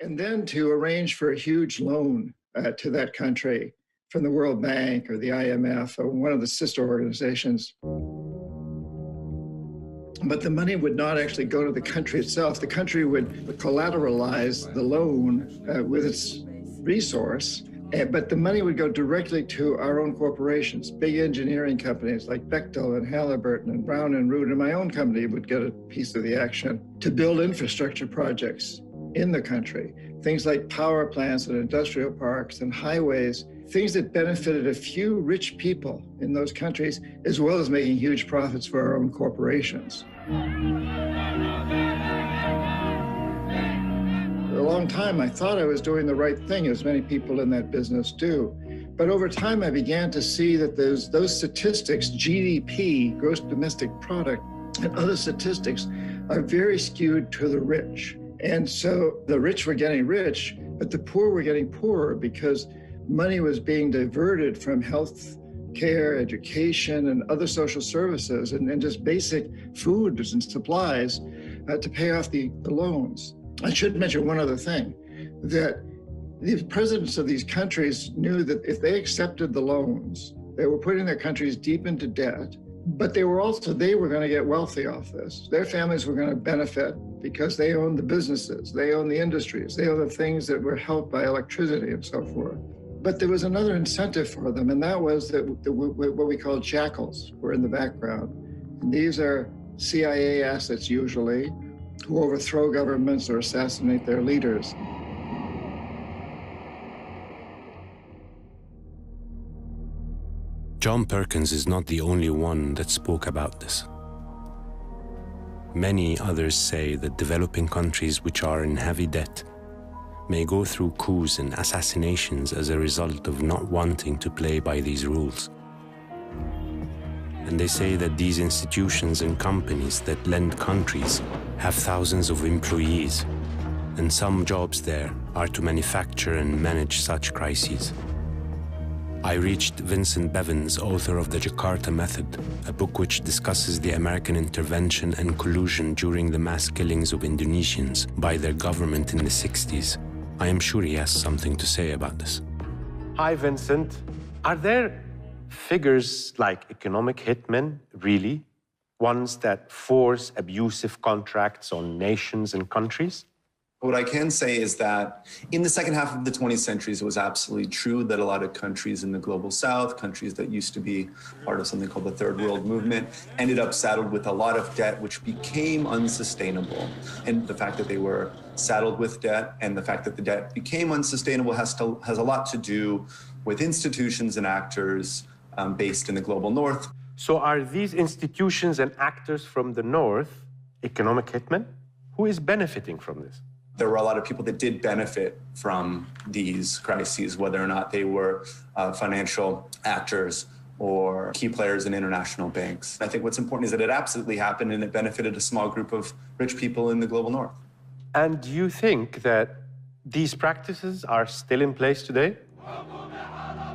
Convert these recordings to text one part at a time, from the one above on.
and then to arrange for a huge loan to that country from the World Bank or the IMF or one of the sister organizations. But the money would not actually go to the country itself. The country would collateralize the loan with its resource, but the money would go directly to our own corporations, big engineering companies like Bechtel and Halliburton and Brown and Root, and my own company would get a piece of the action to build infrastructure projects in the country. Things like power plants and industrial parks and highways, things that benefited a few rich people in those countries, as well as making huge profits for our own corporations. For a long time, I thought I was doing the right thing, as many people in that business do. But over time, I began to see that those statistics, GDP, gross domestic product, and other statistics are very skewed to the rich. And so the rich were getting rich, but the poor were getting poorer because money was being diverted from health care, education, and other social services, and just basic foods and supplies to pay off the loans. I should mention one other thing, that the presidents of these countries knew that if they accepted the loans, they were putting their countries deep into debt, but they were going to get wealthy off this. Their families were going to benefit because they owned the businesses, they owned the industries, they owned the things that were helped by electricity and so forth. But there was another incentive for them, and that was that what we call jackals were in the background. And these are CIA assets usually, who overthrow governments or assassinate their leaders. John Perkins is not the only one that spoke about this. Many others say that developing countries which are in heavy debt may go through coups and assassinations as a result of not wanting to play by these rules. And they say that these institutions and companies that lend countries have thousands of employees, and some jobs there are to manufacture and manage such crises. I reached Vincent Bevins, author of The Jakarta Method, a book which discusses the American intervention and collusion during the mass killings of Indonesians by their government in the 60s. I am sure he has something to say about this. Hi, Vincent. Are there figures like economic hitmen, really? Ones that force abusive contracts on nations and countries? What I can say is that in the second half of the 20th century, it was absolutely true that a lot of countries in the global south, countries that used to be part of something called the Third World Movement, ended up saddled with a lot of debt, which became unsustainable. And the fact that they were saddled with debt and the fact that the debt became unsustainable has a lot to do with institutions and actors based in the global north. So are these institutions and actors from the north economic hitmen? Who is benefiting from this? There were a lot of people that did benefit from these crises, whether or not they were financial actors or key players in international banks. I think what's important is that it absolutely happened and it benefited a small group of rich people in the global north. And do you think that these practices are still in place today?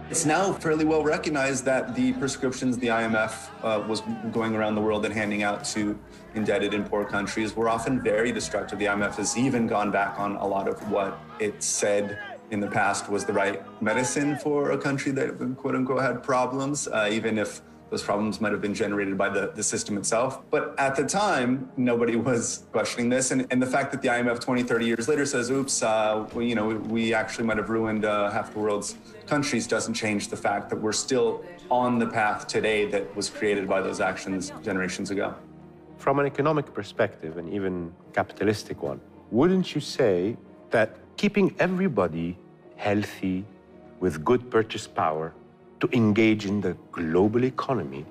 It's now fairly well recognized that the prescriptions the IMF was going around the world and handing out to indebted and poor countries were often very destructive. The IMF has even gone back on a lot of what it said in the past was the right medicine for a country that, quote unquote, had problems, even if those problems might have been generated by the system itself. But at the time, nobody was questioning this. And the fact that the IMF 20, 30 years later says, oops, we actually might have ruined half the world's countries doesn't change the fact that we're still on the path today that was created by those actions generations ago. From an economic perspective, and even capitalistic one, wouldn't you say that keeping everybody healthy with good purchase power to engage in the global economy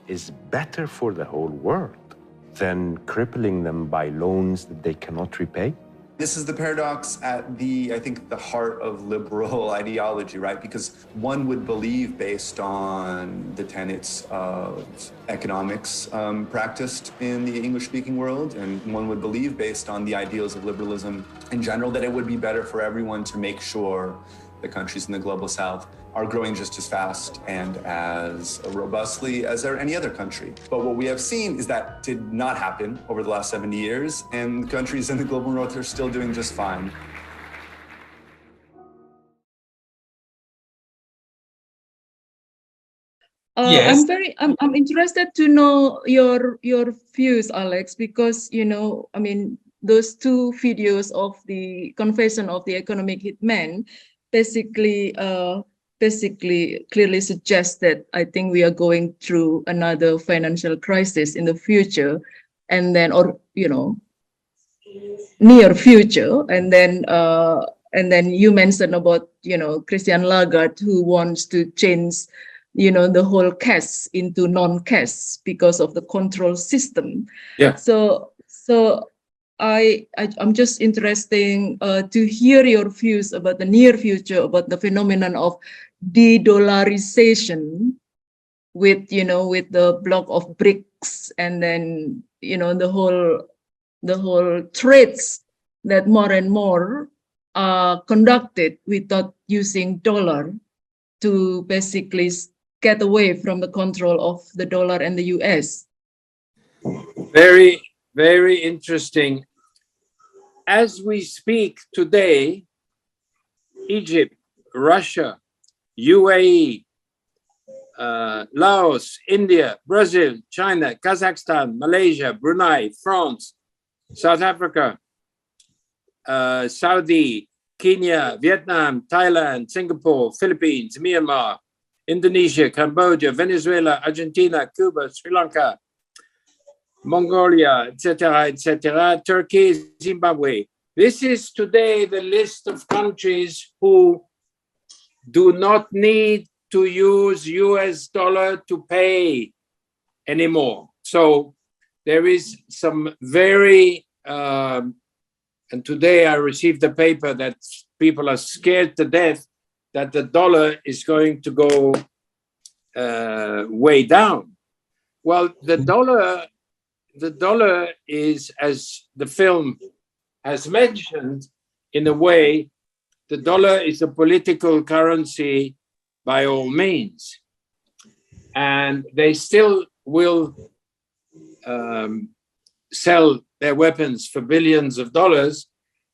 is better for the whole world than crippling them by loans that they cannot repay? This is the paradox at I think, the heart of liberal ideology, right? Because one would believe, based on the tenets of economics practiced in the English-speaking world, and one would believe, based on the ideals of liberalism in general, that it would be better for everyone to make sure the countries in the global south are growing just as fast and as robustly as any other country. But what we have seen is that did not happen over the last 70 years, and countries in the global north are still doing just fine. Yes. I'm interested to know your views, Alex, because I mean those two videos of the confession of the economic hitman basically clearly suggest that I think we are going through another financial crisis in the future, and then near future, and then you mentioned about Christian Lagarde, who wants to change the whole cash into non-cash because of the control system. Yeah. So I'm just interested to hear your views about the near future, about the phenomenon of de-dollarization with the block of BRICS, and then the whole trades that more and more are conducted without using dollar to basically get away from the control of the dollar and the US. Very, very interesting. As we speak today, Egypt, Russia, UAE, Laos, India, Brazil, China, Kazakhstan, Malaysia, Brunei, France, South Africa, Saudi, Kenya, Vietnam, Thailand, Singapore, Philippines, Myanmar, Indonesia, Cambodia, Venezuela, Argentina, Cuba, Sri Lanka, Mongolia, etc., Turkey, Zimbabwe. This is today the list of countries who do not need to use US dollar to pay anymore. So there is some very, and today I received a paper that people are scared to death that the dollar is going to go way down. Well, the dollar is, as the film has mentioned, in a way, the dollar is a political currency by all means. And they still will sell their weapons for billions of dollars.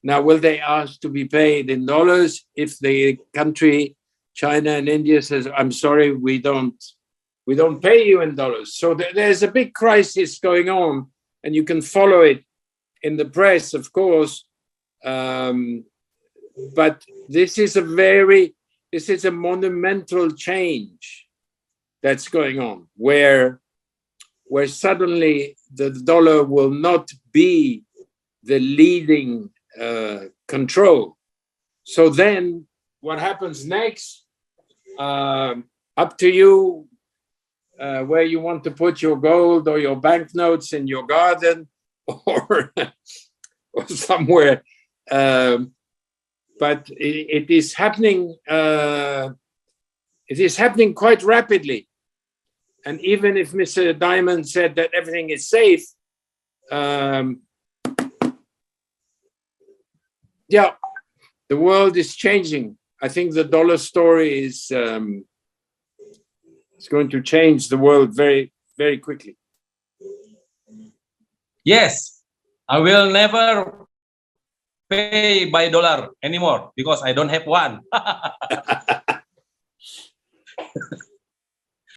Now, will they ask to be paid in dollars if the country, China and India, says, I'm sorry, we don't pay you in dollars? So there's a big crisis going on, and you can follow it in the press, of course. But this is a monumental change that's going on, where suddenly the dollar will not be the leading control. So then what happens next? Up to you where you want to put your gold or your banknotes in your garden or somewhere. But it is happening. It is happening quite rapidly. And even if Mr. Diamond said that everything is safe, yeah, the world is changing. I think the dollar story is going to change the world very, very quickly. Yes, I will never pay by dollar anymore because I don't have one.